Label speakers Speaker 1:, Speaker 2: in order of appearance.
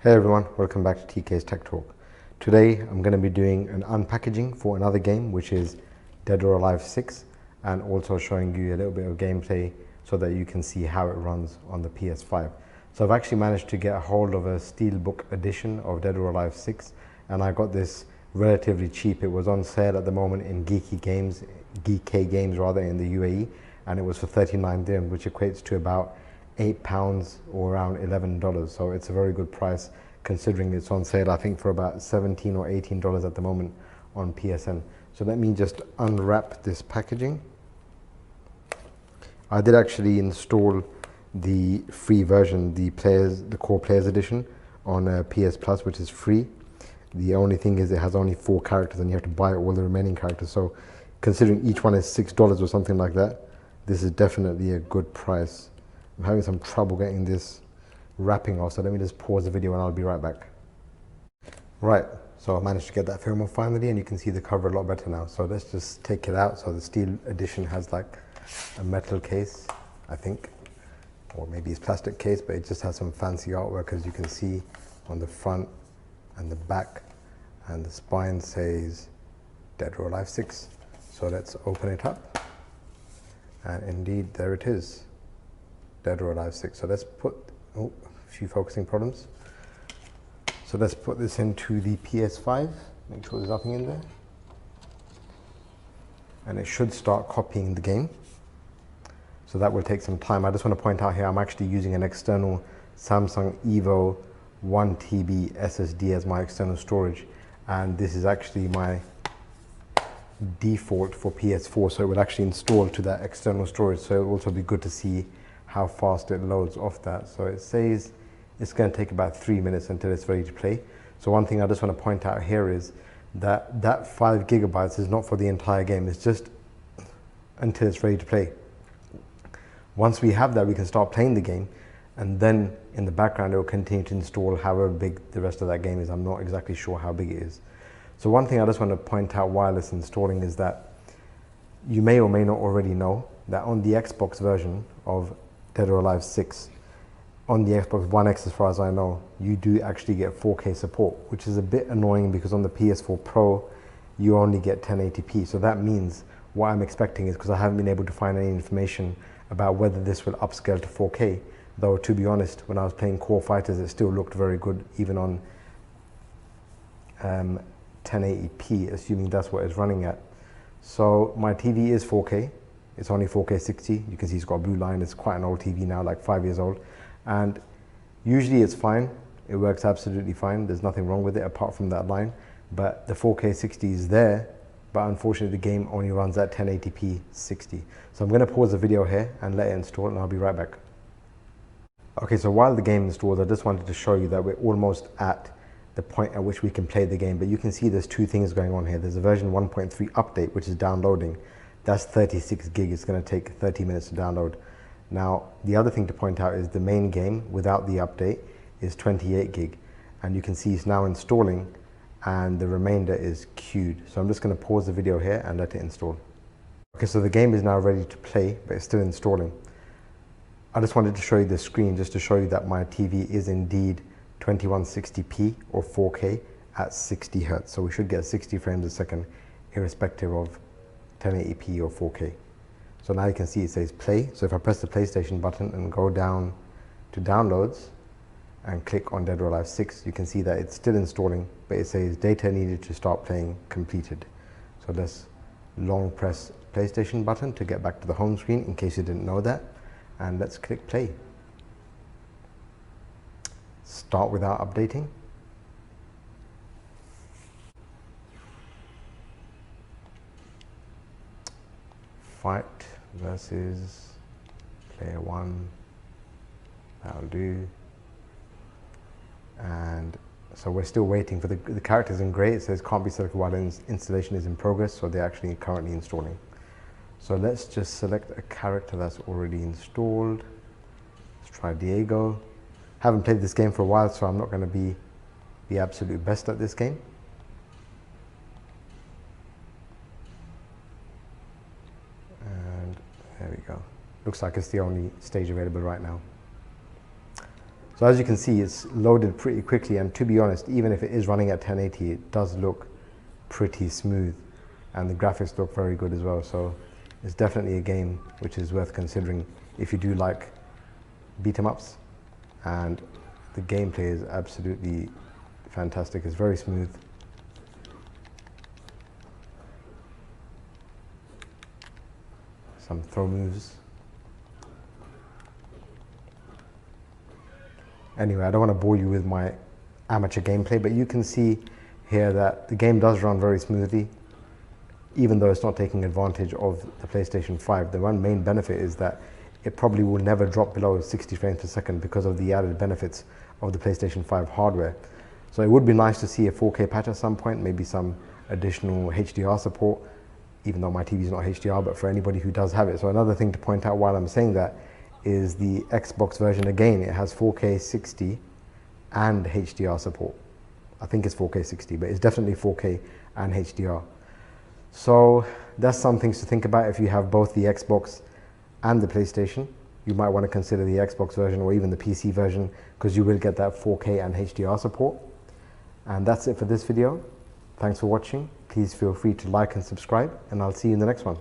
Speaker 1: Hey everyone, welcome back to TK's Tech Talk. Today I'm going to be doing an unpackaging for another game, which is Dead or Alive 6, and also showing you a little bit of gameplay so that you can see how it runs on the PS5. So I've actually managed to get a hold of a Steelbook edition of Dead or Alive 6, and I got this relatively cheap. It was on sale at the moment in Geeky Games rather, in the UAE, and it was for 39 dirham, which equates to about £8 or around $11. So it's a very good price considering it's on sale, I think, for about $17 or $18 at the moment on PSN. So let me just unwrap this packaging. I did actually install the free version, the Core Players Edition on PS Plus, which is free. The only thing is it has only 4 characters and you have to buy all the remaining characters. So considering each one is $6 or something like that, this is definitely a good price. I'm having some trouble getting this wrapping off, so let me just pause the video and I'll be right back. Right, so I managed to get that film off finally, and you can see the cover a lot better now. So let's just take it out. So the Steel edition has like a metal case, I think, or maybe it's plastic case, but it just has some fancy artwork, as you can see on the front and the back, and the spine says Dead or Alive 6. So let's open it up, and indeed there it is. Dead or Alive 6. So let's put, a few focusing problems. So let's put this into the PS5, make sure there's nothing in there. And it should start copying the game. So that will take some time. I just want to point out here, I'm actually using an external Samsung Evo 1TB SSD as my external storage. And this is actually my default for PS4. So it will actually install to that external storage. So it will also be good to see how fast it loads off that. So it says it's going to take about 3 minutes until it's ready to play. So one thing I just want to point out here is that that 5 gigabytes is not for the entire game. It's just until it's ready to play. Once we have that, we can start playing the game, and then in the background it will continue to install however big the rest of that game is. I'm not exactly sure how big it is. So one thing I just want to point out while it's installing is that you may or may not already know that on the Xbox version of Dead or Alive 6, on the Xbox One X, as far as I know, you do actually get 4K support, which is a bit annoying because on the PS4 Pro you only get 1080p. So that means what I'm expecting is, because I haven't been able to find any information about whether this will upscale to 4K, though to be honest, when I was playing Core Fighters it still looked very good even on 1080p, assuming that's what it's running at. So my TV is 4K. It's only 4K 60. You can see it's got a blue line. It's quite an old TV now, like 5 years old. And usually it's fine. It works absolutely fine. There's nothing wrong with it apart from that line. But the 4K 60 is there, but unfortunately the game only runs at 1080p 60. So I'm going to pause the video here and let it install, and I'll be right back. Okay, so while the game installs, I just wanted to show you that we're almost at the point at which we can play the game. But you can see there's 2 things going on here. There's a version 1.3 update, which is downloading. That's 36 gig. It's going to take 30 minutes to download. Now, the other thing to point out is the main game without the update is 28 gig. And you can see it's now installing, and the remainder is queued. So I'm just going to pause the video here and let it install. Okay, so the game is now ready to play, but it's still installing. I just wanted to show you the screen just to show you that my TV is indeed 2160p or 4K at 60 Hertz. So we should get 60 frames a second irrespective of 1080p or 4K. So now you can see it says play. So if I press the PlayStation button and go down to downloads and click on Dead or Alive 6, you can see that it's still installing, but it says data needed to start playing completed. So let's long press PlayStation button to get back to the home screen in case you didn't know that, and let's click play. Start without updating. Fight versus player 1, that'll do. And so we're still waiting for the characters in grey. It says can't be selected while installation is in progress, so they're actually currently installing. So let's just select a character that's already installed. Let's try Diego. Haven't played this game for a while, so I'm not going to be the absolute best at this game. There we go. Looks like it's the only stage available right now. So as you can see, it's loaded pretty quickly, and to be honest, even if it is running at 1080, it does look pretty smooth, and the graphics look very good as well. So it's definitely a game which is worth considering if you do like beat 'em ups, and the gameplay is absolutely fantastic. It's very smooth. Some throw moves. Anyway, I don't want to bore you with my amateur gameplay, but you can see here that the game does run very smoothly, even though it's not taking advantage of the PlayStation 5. The one main benefit is that it probably will never drop below 60 frames per second because of the added benefits of the PlayStation 5 hardware. So it would be nice to see a 4K patch at some point, maybe some additional HDR support, even though my TV is not HDR, but for anybody who does have it. So another thing to point out while I'm saying that is the Xbox version. Again, it has 4K 60 and HDR support. I think it's 4K 60, but it's definitely 4K and HDR. So that's some things to think about if you have both the Xbox and the PlayStation. You might want to consider the Xbox version or even the PC version, because you will get that 4K and HDR support. And that's it for this video. Thanks for watching. Please feel free to like and subscribe, and I'll see you in the next one.